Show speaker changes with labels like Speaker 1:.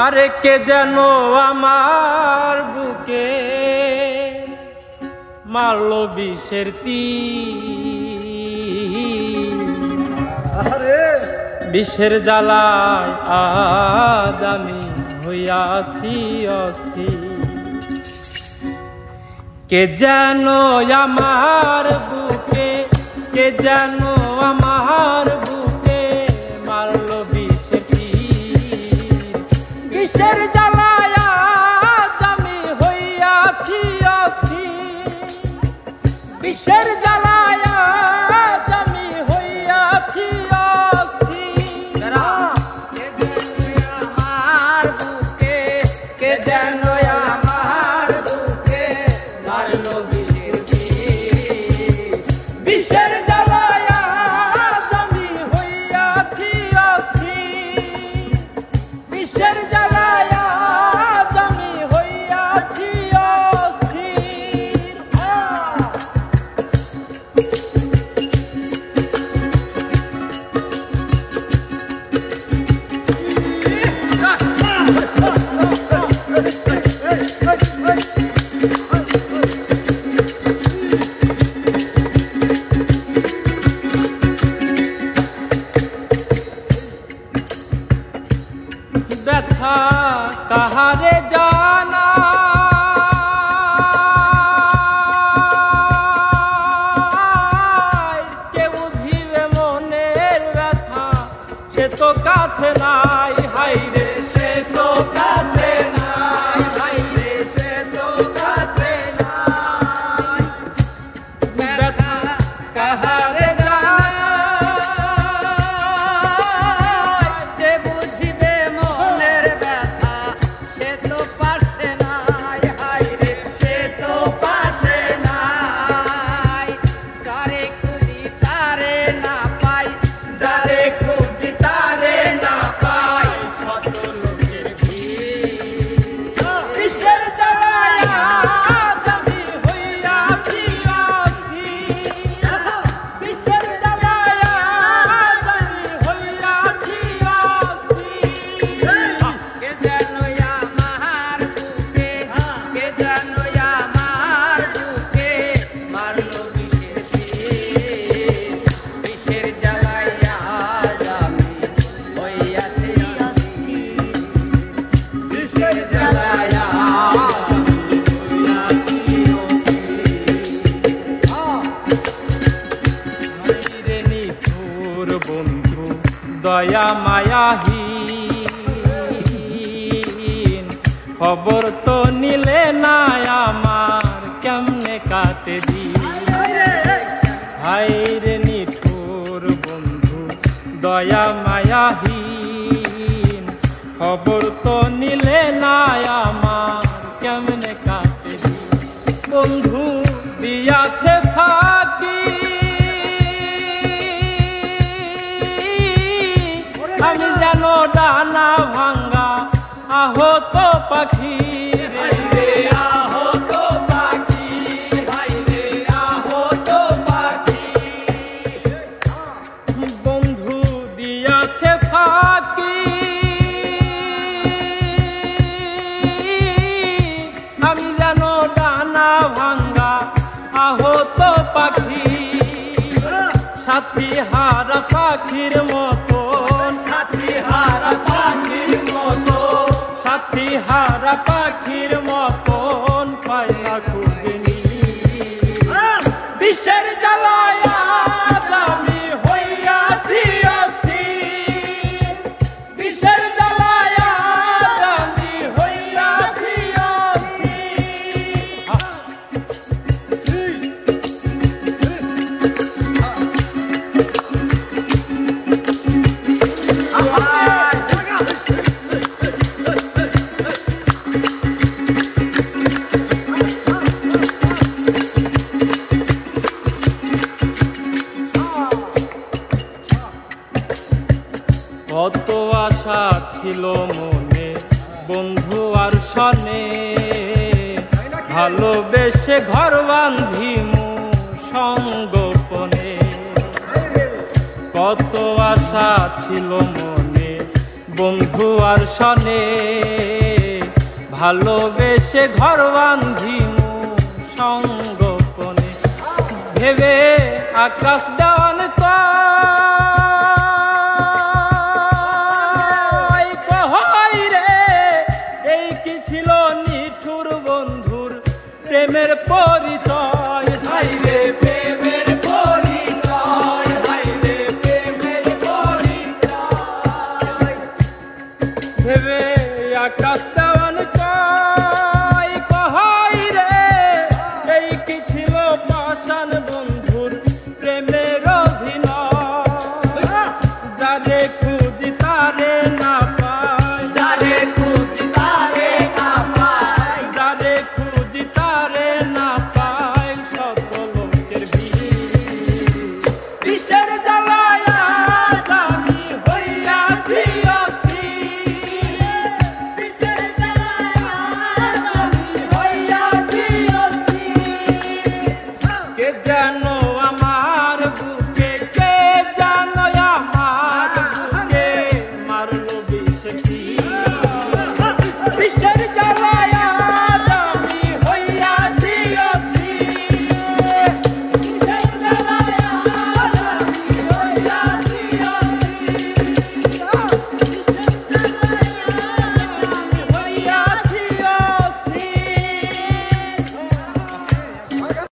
Speaker 1: আরে কে যেন আমার বুকে মারলো বিষের তীর, বিষের জ্বালায় আজ আমি হইয়াছি অস্থির। কে যেন আমার বুকে, কে যেন আমার বুকে মারলো বিষের তীর, বিষের জ্বালায় আজ আমি হইয়াছি অস্থির, বিষের জ্বালায় আজ আমি হইয়াছি অস্থির।
Speaker 2: আমার বুকে কে যেন আমার বুকে মারলো বিষের তীর,
Speaker 1: বিষের জ্বালায় আজ আমি হইয়াছি অস্থির, বিষের জ্বালায় আজ আমি হইয়াছি অস্থির। ব্যথা কাহারে জানা, কে বুঝিবে মনের ব্যথা, সে তো কাছে নাই। হাইরে সে তো কাছে নাই, হাইরে সে তো কাছে নাই। ব্যথা কাহারে
Speaker 2: যে বুঝিবে মনের ব্যথা সে তো পাশে নাই, হায়রে সে তো পাশে নাই। যারে খুঁজি তারে না পাই,
Speaker 1: যারে খুঁজি তারে না পাই, শত লোকের ভিড়। বিষের জ্বালায় আজ আমি হইয়াছি অস্থির, বিষের জ্বালায় আজ আমি হইয়াছি অস্থির।
Speaker 2: কে যেন আমার বুকে, কে যেন আমার বুকে মারলো বিষের তীর, বিষের জ্বালায় আজ আমি হইয়াছি অস্থির, বিষের জ্বালায় আজ আমি হইয়াছি অস্থির।
Speaker 1: রে নিঠুর বন্ধু দয়া মায়াহীন, খবর তো নিলে না আমার কেমনে কাটে দিন। হায়রে নিঠুর বন্ধু দয়া মায়াহীন, খবর তো নিলে না আমার কেমনে কাটে দিন। বন্ধু দিয়াছে ফাঁকি, আমি যেন ডানা ভাঙ্গা আহত পাখি রে, আহত পাখি, হায়রে আহত পাখি। বন্ধু দিয়াছে ফাঁকি, আমি যেন ডানা ভাঙ্গা আহত পাখি। সাথী হারা পাখির মতন, সাথী হারা পাখির মতন, সাথী হারা পাখির মতন পায়না খুঁজনি। বিষের জ্বালায় আজ আমি হইয়াছি অস্থির, বিষের জ্বালায় আজ আমি হইয়াছি অস্থির। কত আশা ছিল মনে বন্ধু আর সনে, ভালোবেসে ঘর বাঁধিমু সঙ্গোপনে। কত আশা ছিল মনে বন্ধু আর সনে ভালোবেসে ঘর বাঁধিমু সঙ্গোপনে ভেবে আকাশ দেওয়ান কই রে এই কি ছিল নিঠুর বন্ধুর প্রেমের পরিচয়
Speaker 2: হাই রে প্রেমের পরিচয়, হাই রে প্রেমের পরিচয়।
Speaker 1: ভেবে আকাশ